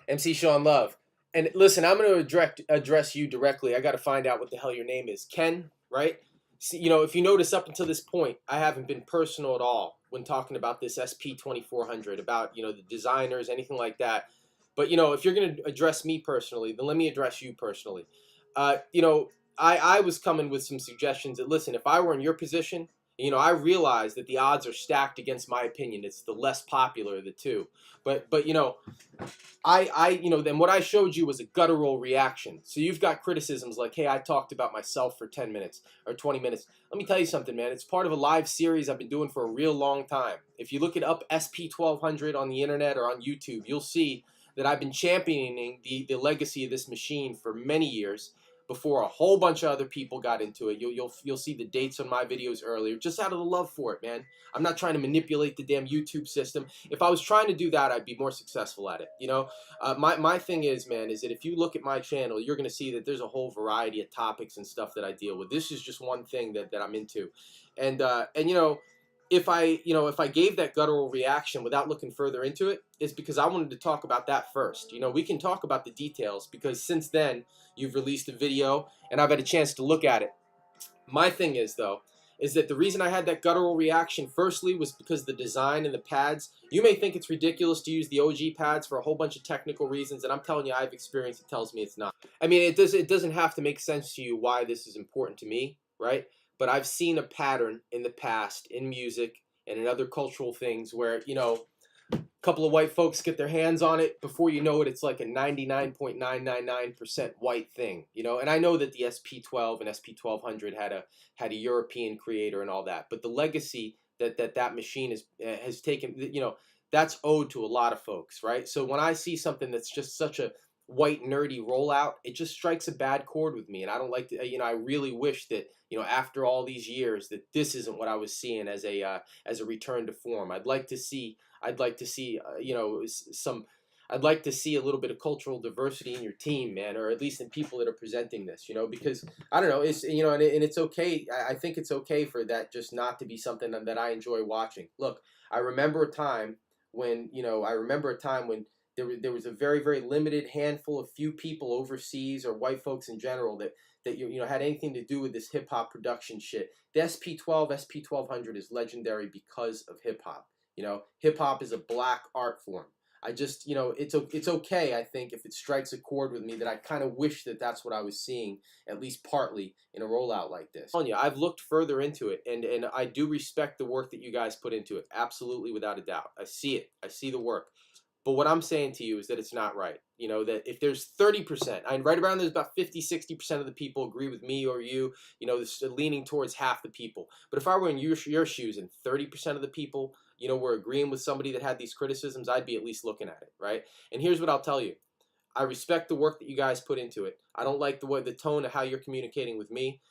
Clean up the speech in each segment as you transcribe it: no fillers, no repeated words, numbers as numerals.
MC Sean Love. And listen, I'm going to address you directly. I got to find out what the hell your name is. Ken, right? See, if you notice up until this point, I haven't been personal at all when talking about this SP-2400, about, the designers, anything like that. But, if you're going to address me personally, then let me address you personally. Uh, you know, I was coming with some suggestions that, listen, if I were in your position, I realize that the odds are stacked against my opinion. It's the less popular of the two. But then what I showed you was a guttural reaction. So you've got criticisms like, hey, I talked about myself for 10 minutes or 20 minutes. Let me tell you something, man. It's part of a live series I've been doing for a real long time. If you look it up, SP-1200 on the internet or on YouTube, you'll see that I've been championing the legacy of this machine for many years before a whole bunch of other people got into it. You'll see the dates on my videos earlier, just out of the love for it, man. I'm not trying to manipulate the damn YouTube system. If I was trying to do that, I'd be more successful at it. My thing is, man, is that if you look at my channel, you're going to see that there's a whole variety of topics and stuff that I deal with. This is just one thing that I'm into, and if I gave that guttural reaction without looking further into it, it's because I wanted to talk about that first. We can talk about the details because since then you've released a video and I've had a chance to look at it. My thing is, though, is that the reason I had that guttural reaction firstly was because the design and the pads. You may think it's ridiculous to use the OG pads for a whole bunch of technical reasons, and I'm telling you, I've experienced it tells me it's not. I mean, it doesn't have to make sense to you why this is important to me, right? But I've seen a pattern in the past in music and in other cultural things where, a couple of white folks get their hands on it. Before you know it, it's like a 99.999% white thing, And I know that the SP-12 and SP-1200 had a European creator and all that, but the legacy that machine has taken, that's owed to a lot of folks, right? So when I see something that's just such a white nerdy rollout, it just strikes a bad chord with me, and I don't like to. I really wish that after all these years that this isn't what I was seeing as a return to form. I'd like to see some. I'd like to see a little bit of cultural diversity in your team, man, or at least in people that are presenting this, because I don't know, it's and it's okay. I think it's okay for that just not to be something that I enjoy watching. Look, I remember a time when there was a very, very limited handful of few people overseas or white folks in general that had anything to do with this hip hop production shit. The SP-12, SP-1200 is legendary because of hip hop. Hip hop is a black art form. I just, it's okay, I think, if it strikes a chord with me, that I kind of wish that that's what I was seeing, at least partly, in a rollout like this. I'm telling you, I've looked further into it, and I do respect the work that you guys put into it, absolutely, without a doubt. I see it. I see the work. But what I'm saying to you is that it's not right. That if there's 30%, right around there's about 50, 60% of the people agree with me or you, it's leaning towards half the people. But if I were in your shoes and 30% of the people, were agreeing with somebody that had these criticisms, I'd be at least looking at it, right? And here's what I'll tell you. I respect the work that you guys put into it. I don't like the tone of how you're communicating with me.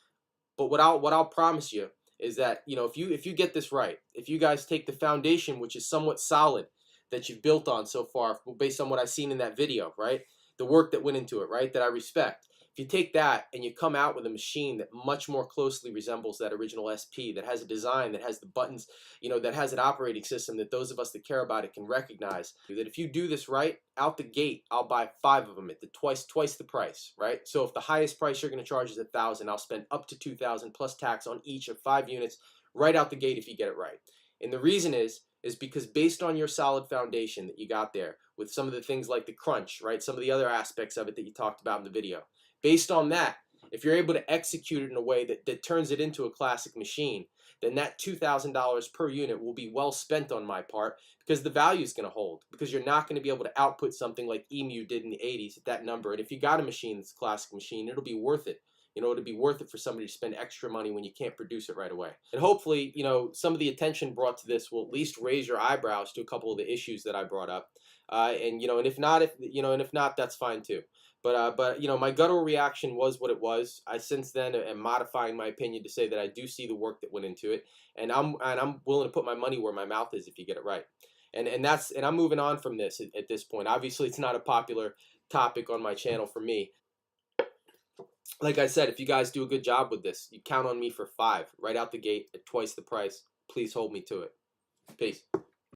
But what I'll promise you is that, if you get this right, if you guys take the foundation, which is somewhat solid, that you've built on so far based on what I've seen in that video, right? The work that went into it, right? That I respect. If you take that and you come out with a machine that much more closely resembles that original SP, that has a design, that has the buttons, that has an operating system that those of us that care about it can recognize, that if you do this right, out the gate, I'll buy 5 of them at twice the price, right? So if the highest price you're going to charge is $1,000, I'll spend up to $2,000 plus tax on each of 5 units right out the gate if you get it right. And the reason is because based on your solid foundation that you got there with some of the things like the crunch, right? Some of the other aspects of it that you talked about in the video. Based on that, if you're able to execute it in a way that turns it into a classic machine, then that $2,000 per unit will be well spent on my part because the value is going to hold, because you're not going to be able to output something like Emu did in the 80s at that number. And if you got a machine that's a classic machine, it'll be worth it. It'd be worth it for somebody to spend extra money when you can't produce it right away. And hopefully, some of the attention brought to this will at least raise your eyebrows to a couple of the issues that I brought up. And if not, that's fine too. But my guttural reaction was what it was. I since then am modifying my opinion to say that I do see the work that went into it, and I'm willing to put my money where my mouth is if you get it right. And I'm moving on from this at this point. Obviously, it's not a popular topic on my channel for me. Like I said, if you guys do a good job with this, you count on me for 5 right out the gate at twice the price. Please hold me to it. Peace.